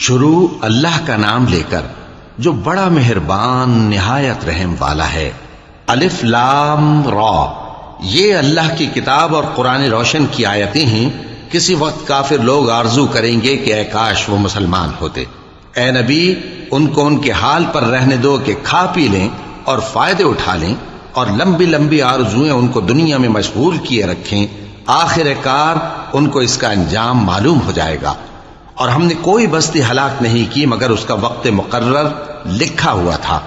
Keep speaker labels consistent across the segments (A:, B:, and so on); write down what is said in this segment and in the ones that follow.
A: شروع اللہ کا نام لے کر جو بڑا مہربان نہایت رحم والا ہے۔ الف لام را، یہ اللہ کی کتاب اور قرآن روشن کی آیتیں ہیں۔ کسی وقت کافر لوگ آرزو کریں گے کہ اے کاش وہ مسلمان ہوتے۔ اے نبی، ان کو ان کے حال پر رہنے دو کہ کھا پی لیں اور فائدے اٹھا لیں، اور لمبی لمبی آرزویں ان کو دنیا میں مشغول کیے رکھیں۔ آخر کار ان کو اس کا انجام معلوم ہو جائے گا۔ اور ہم نے کوئی بستی ہلاک نہیں کی مگر اس کا وقت مقرر لکھا ہوا تھا۔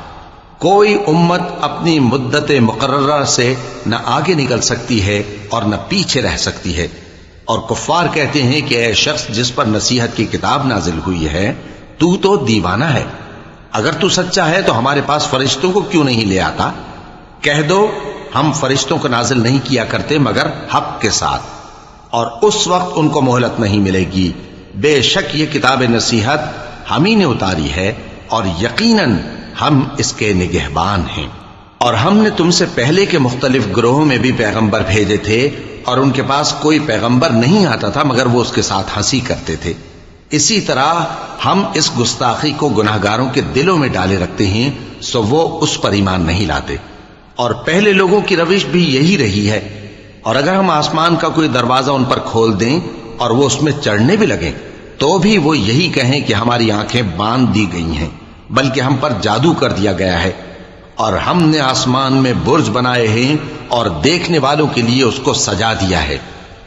A: کوئی امت اپنی مدت مقررہ سے نہ آگے نکل سکتی ہے اور نہ پیچھے رہ سکتی ہے۔ اور کفار کہتے ہیں کہ اے شخص جس پر نصیحت کی کتاب نازل ہوئی ہے، تو دیوانہ ہے۔ اگر تو سچا ہے تو ہمارے پاس فرشتوں کو کیوں نہیں لے آتا؟ کہہ دو ہم فرشتوں کو نازل نہیں کیا کرتے مگر حق کے ساتھ، اور اس وقت ان کو مہلت نہیں ملے گی۔ بے شک یہ کتاب نصیحت ہم ہی نے اتاری ہے، اور یقیناً ہم اس کے نگہبان ہیں۔ اور ہم نے تم سے پہلے کے مختلف گروہوں میں بھی پیغمبر بھیجے تھے، اور ان کے پاس کوئی پیغمبر نہیں آتا تھا مگر وہ اس کے ساتھ ہنسی کرتے تھے۔ اسی طرح ہم اس گستاخی کو گناہگاروں کے دلوں میں ڈالے رکھتے ہیں، سو وہ اس پر ایمان نہیں لاتے۔ اور پہلے لوگوں کی روش بھی یہی رہی ہے۔ اور اگر ہم آسمان کا کوئی دروازہ ان پر کھول دیں اور وہ اس میں چڑھنے بھی لگیں تو بھی وہ یہی کہیں کہ ہماری آنکھیں باندھ دی گئی ہیں، بلکہ ہم پر جادو کر دیا گیا ہے۔ اور ہم نے آسمان میں برج بنائے ہیں اور دیکھنے والوں کے لیے اس کو سجا دیا ہے،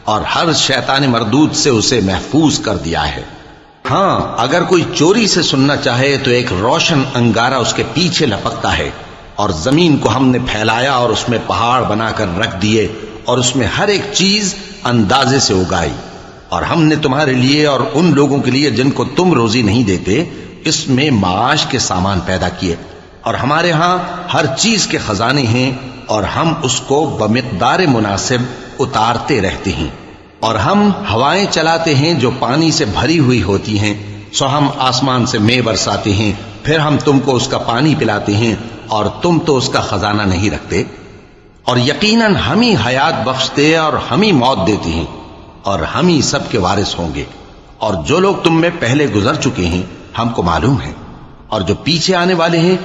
A: اور ہر شیطان مردود سے اسے محفوظ کر دیا ہے۔ ہاں، اگر کوئی چوری سے سننا چاہے تو ایک روشن انگارہ اس کے پیچھے لپکتا ہے، اور زمین کو ہم نے پھیلایا اور اس میں پہاڑ بنا کر رکھ دیے، اور اس میں ہر ایک چیز اندازے سے اگائی۔ اور ہم نے تمہارے لیے اور ان لوگوں کے لیے جن کو تم روزی نہیں دیتے اس میں معاش کے سامان پیدا کیے، اور ہمارے ہاں ہر چیز کے خزانے ہیں، اور ہم اس کو بمقدار مناسب اتارتے رہتے ہیں۔ اور ہم ہوائیں چلاتے ہیں جو پانی سے بھری ہوئی ہوتی ہیں، سو ہم آسمان سے مے برساتے ہیں، پھر ہم تم کو اس کا پانی پلاتے ہیں، اور تم تو اس کا خزانہ نہیں رکھتے۔ اور یقیناً ہم ہی حیات بخشتے اور ہم ہی موت دیتے ہیں، اور ہم ہی سب کے وارث ہوں گے۔ اور جو لوگ تم میں پہلے گزر چکے ہیں ہم کو معلوم ہے، اور جو پیچھے آنے والے ہیں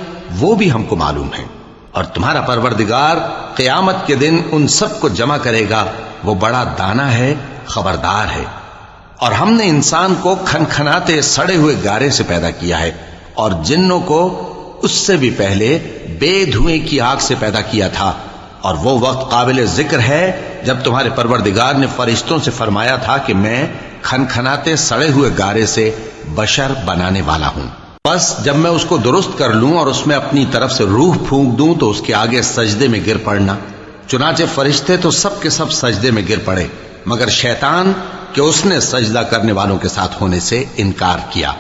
A: وہ بھی ہم کو معلوم ہے۔ اور تمہارا پروردگار قیامت کے دن ان سب کو جمع کرے گا، وہ بڑا دانا ہے، خبردار ہے۔ اور ہم نے انسان کو کھنکھناتے سڑے ہوئے گارے سے پیدا کیا ہے، اور جنوں کو اس سے بھی پہلے بے دھوئیں کی آگ سے پیدا کیا تھا۔ اور وہ وقت قابل ذکر ہے جب تمہارے پروردگار نے فرشتوں سے فرمایا تھا کہ میں کھنکھناتے سڑے ہوئے گارے سے بشر بنانے والا ہوں، بس جب میں اس کو درست کر لوں اور اس میں اپنی طرف سے روح پھونک دوں تو اس کے آگے سجدے میں گر پڑنا۔ چنانچہ فرشتے تو سب کے سب سجدے میں گر پڑے مگر شیطان کہ اس نے سجدہ کرنے والوں کے ساتھ ہونے سے انکار کیا۔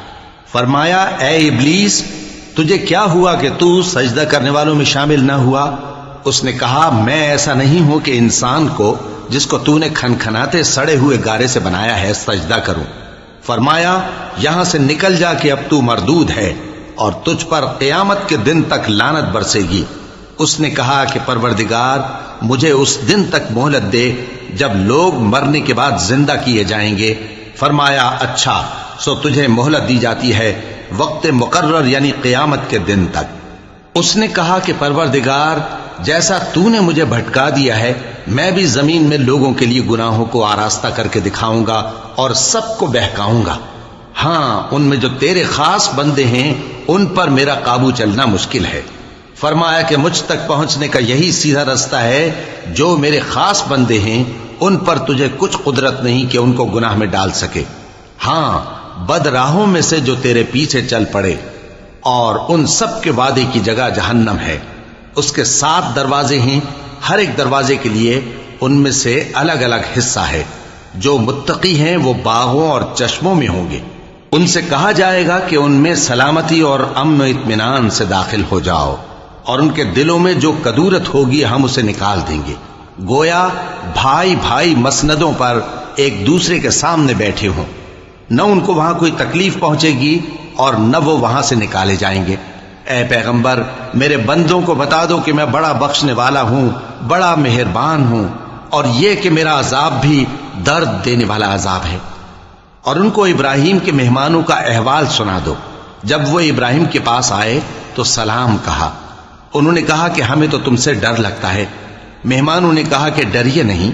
A: فرمایا اے ابلیس، تجھے کیا ہوا کہ تو سجدہ کرنے والوں میں شامل نہ ہوا؟ اس نے کہا میں ایسا نہیں ہوں کہ انسان کو جس کو تو نے کھنکھناتے سڑے ہوئے گارے سے بنایا ہے سجدہ کروں۔ فرمایا یہاں سے نکل جا کہ اب تو مردود ہے، اور تجھ پر قیامت کے دن تک لعنت برسے گی۔ اس نے کہا کہ پروردگار مجھے اس دن تک مہلت دے جب لوگ مرنے کے بعد زندہ کیے جائیں گے۔ فرمایا اچھا، سو تجھے مہلت دی جاتی ہے وقت مقرر یعنی قیامت کے دن تک۔ اس نے کہا کہ پروردگار جیسا تو نے مجھے بھٹکا دیا ہے میں بھی زمین میں لوگوں کے لیے گناہوں کو آراستہ کر کے دکھاؤں گا اور سب کو بہکاؤں گا۔ ہاں، ان میں جو تیرے خاص بندے ہیں ان پر میرا قابو چلنا مشکل ہے۔ فرمایا کہ مجھ تک پہنچنے کا یہی سیدھا رستہ ہے، جو میرے خاص بندے ہیں ان پر تجھے کچھ قدرت نہیں کہ ان کو گناہ میں ڈال سکے۔ ہاں، بد راہوں میں سے جو تیرے پیچھے چل پڑے، اور ان سب کے وعدے کی جگہ جہنم ہے۔ اس کے 7 دروازے ہیں، ہر ایک دروازے کے لیے ان میں سے الگ الگ حصہ ہے۔ جو متقی ہیں وہ باغوں اور چشموں میں ہوں گے۔ ان سے کہا جائے گا کہ ان میں سلامتی اور امن و اطمینان سے داخل ہو جاؤ، اور ان کے دلوں میں جو کدورت ہوگی ہم اسے نکال دیں گے، گویا بھائی بھائی مسندوں پر ایک دوسرے کے سامنے بیٹھے ہوں۔ نہ ان کو وہاں کوئی تکلیف پہنچے گی اور نہ وہ وہاں سے نکالے جائیں گے۔ اے پیغمبر میرے بندوں کو بتا دو کہ میں بڑا بخشنے والا ہوں، بڑا مہربان ہوں، اور یہ کہ میرا عذاب بھی درد دینے والا عذاب ہے۔ اور ان کو ابراہیم کے مہمانوں کا احوال سنا دو۔ جب وہ ابراہیم کے پاس آئے تو سلام کہا۔ انہوں نے کہا کہ ہمیں تو تم سے ڈر لگتا ہے۔ مہمانوں نے کہا کہ ڈریے نہیں،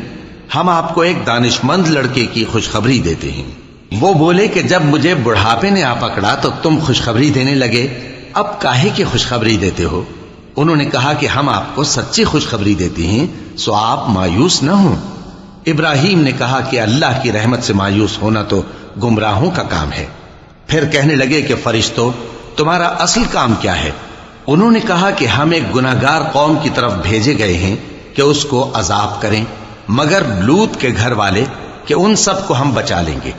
A: ہم آپ کو ایک دانش مند لڑکے کی خوشخبری دیتے ہیں۔ وہ بولے کہ جب مجھے بڑھاپے نے آ پکڑا تو تم خوشخبری دینے لگے، اب کاہے کی خوشخبری دیتے ہو؟ انہوں نے کہا کہ ہم آپ کو سچی خوشخبری دیتے ہیں، سو آپ مایوس نہ ہوں۔ ابراہیم نے کہا کہ اللہ کی رحمت سے مایوس ہونا تو گمراہوں کا کام ہے۔ پھر کہنے لگے کہ فرشتوں، تمہارا اصل کام کیا ہے؟ انہوں نے کہا کہ ہم ایک گناہگار قوم کی طرف بھیجے گئے ہیں کہ اس کو عذاب کریں، مگر لوط کے گھر والے کہ ان سب کو ہم بچا لیں گے،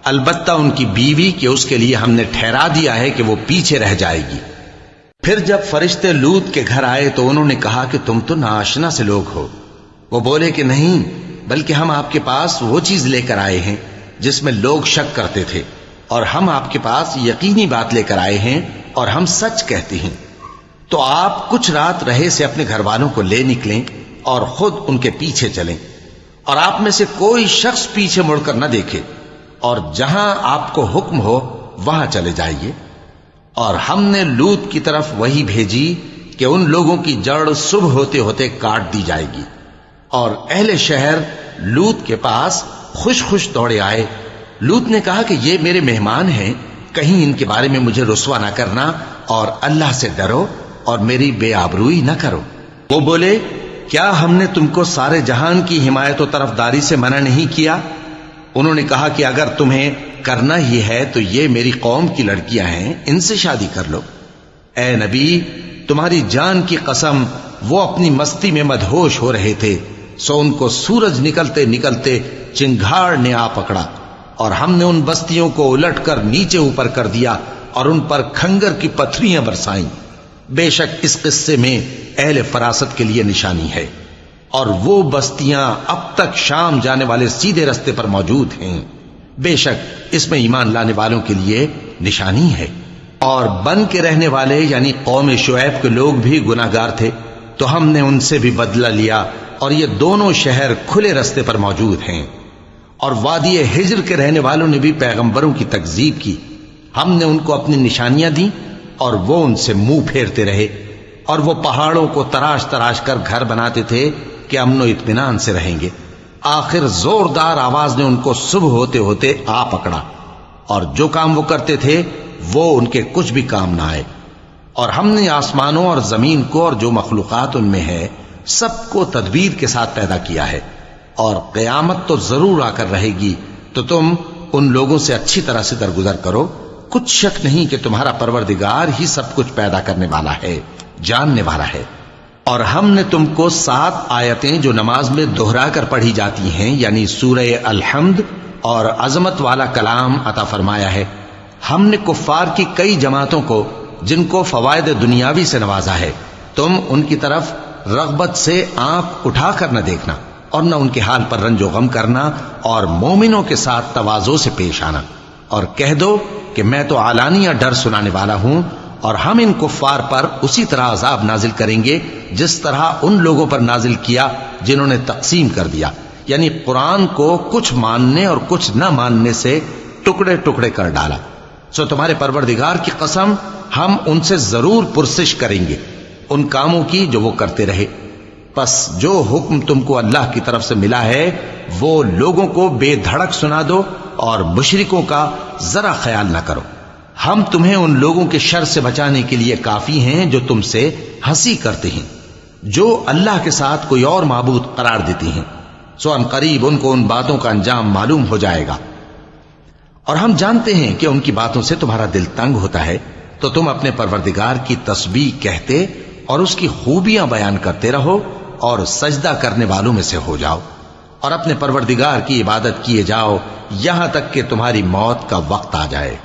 A: البتہ ان کی بیوی کہ اس کے لیے ہم نے ٹھہرا دیا ہے کہ وہ پیچھے رہ جائے گی۔ پھر جب فرشتے لوط کے گھر آئے تو انہوں نے کہا کہ تم تو ناآشنا سے لوگ ہو۔ وہ بولے کہ نہیں، بلکہ ہم آپ کے پاس وہ چیز لے کر آئے ہیں جس میں لوگ شک کرتے تھے، اور ہم آپ کے پاس یقینی بات لے کر آئے ہیں اور ہم سچ کہتے ہیں۔ تو آپ کچھ رات رہے سے اپنے گھر والوں کو لے نکلیں اور خود ان کے پیچھے چلیں، اور آپ میں سے کوئی شخص پیچھے مڑ کر نہ دیکھے، اور جہاں آپ کو حکم ہو وہاں چلے جائیے۔ اور ہم نے لوط کی طرف وہی بھیجی کہ ان لوگوں کی جڑ صبح ہوتے ہوتے کاٹ دی جائے گی۔ اور اہل شہر لوط کے پاس خوش خوش دوڑے آئے۔ لوط نے کہا کہ یہ میرے مہمان ہیں، کہیں ان کے بارے میں مجھے رسوا نہ کرنا، اور اللہ سے ڈرو اور میری بے آبروئی نہ کرو۔ وہ بولے، کیا ہم نے تم کو سارے جہان کی حمایت و طرفداری سے منع نہیں کیا؟ انہوں نے کہا کہ اگر تمہیں کرنا ہی ہے تو یہ میری قوم کی لڑکیاں ہیں، ان سے شادی کر لو۔ اے نبی، تمہاری جان کی قسم، وہ اپنی مستی میں مدہوش ہو رہے تھے، سو ان کو سورج نکلتے نکلتے چنگھاڑ نے آ پکڑا، اور ہم نے ان بستیوں کو الٹ کر نیچے اوپر کر دیا اور ان پر کھنگر کی پتھریاں برسائیں۔ بے شک اس قصے میں اہل فراست کے لیے نشانی ہے، اور وہ بستیاں اب تک شام جانے والے سیدھے رستے پر موجود ہیں۔ بے شک اس میں ایمان لانے والوں کے لیے نشانی ہے۔ اور بن کے رہنے والے یعنی قوم شعیب کے لوگ بھی گناہگار تھے، تو ہم نے ان سے بھی بدلہ لیا، اور یہ دونوں شہر کھلے رستے پر موجود ہیں۔ اور وادی ہجر کے رہنے والوں نے بھی پیغمبروں کی تکذیب کی، ہم نے ان کو اپنی نشانیاں دی اور وہ ان سے منہ پھیرتے رہے، اور وہ پہاڑوں کو تراش تراش کر گھر بناتے تھے کہ امن و اطمینان سے رہیں گے۔ آخر زوردار آواز نے ان کو صبح ہوتے ہوتے آ پکڑا، اور جو کام وہ کرتے تھے وہ ان کے کچھ بھی کام نہ آئے۔ اور ہم نے آسمانوں اور زمین کو اور جو مخلوقات ان میں ہے سب کو تدبیر کے ساتھ پیدا کیا ہے، اور قیامت تو ضرور آ کر رہے گی، تو تم ان لوگوں سے اچھی طرح سے درگزر کرو۔ کچھ شک نہیں کہ تمہارا پروردگار ہی سب کچھ پیدا کرنے والا ہے، جاننے والا ہے۔ اور ہم نے تم کو 7 آیتیں جو نماز میں دہرا کر پڑھی جاتی ہیں، یعنی سورہ الحمد اور عظمت والا کلام عطا فرمایا ہے۔ ہم نے کفار کی کئی جماعتوں کو جن کو فوائد دنیاوی سے نوازا ہے، تم ان کی طرف رغبت سے آنکھ اٹھا کر نہ دیکھنا، اور نہ ان کے حال پر رنج و غم کرنا، اور مومنوں کے ساتھ تواضع سے پیش آنا، اور کہہ دو کہ میں تو علانیہ ڈر سنانے والا ہوں، اور ہم ان کفار پر اسی طرح عذاب نازل کریں گے جس طرح ان لوگوں پر نازل کیا جنہوں نے تقسیم کر دیا، یعنی قرآن کو کچھ ماننے اور کچھ نہ ماننے سے ٹکڑے ٹکڑے کر ڈالا۔ سو تمہارے پروردگار کی قسم، ہم ان سے ضرور پرسش کریں گے ان کاموں کی جو وہ کرتے رہے۔ پس جو حکم تم کو اللہ کی طرف سے ملا ہے وہ لوگوں کو بے دھڑک سنا دو، اور مشرکوں کا ذرا خیال نہ کرو۔ ہم تمہیں ان لوگوں کے شر سے بچانے کے لیے کافی ہیں جو تم سے ہنسی کرتے ہیں، جو اللہ کے ساتھ کوئی اور معبود قرار دیتے ہیں، سو ان قریب ان کو ان باتوں کا انجام معلوم ہو جائے گا۔ اور ہم جانتے ہیں کہ ان کی باتوں سے تمہارا دل تنگ ہوتا ہے، تو تم اپنے پروردگار کی تسبیح کہتے اور اس کی خوبیاں بیان کرتے رہو، اور سجدہ کرنے والوں میں سے ہو جاؤ، اور اپنے پروردگار کی عبادت کیے جاؤ یہاں تک کہ تمہاری موت کا وقت آ جائے۔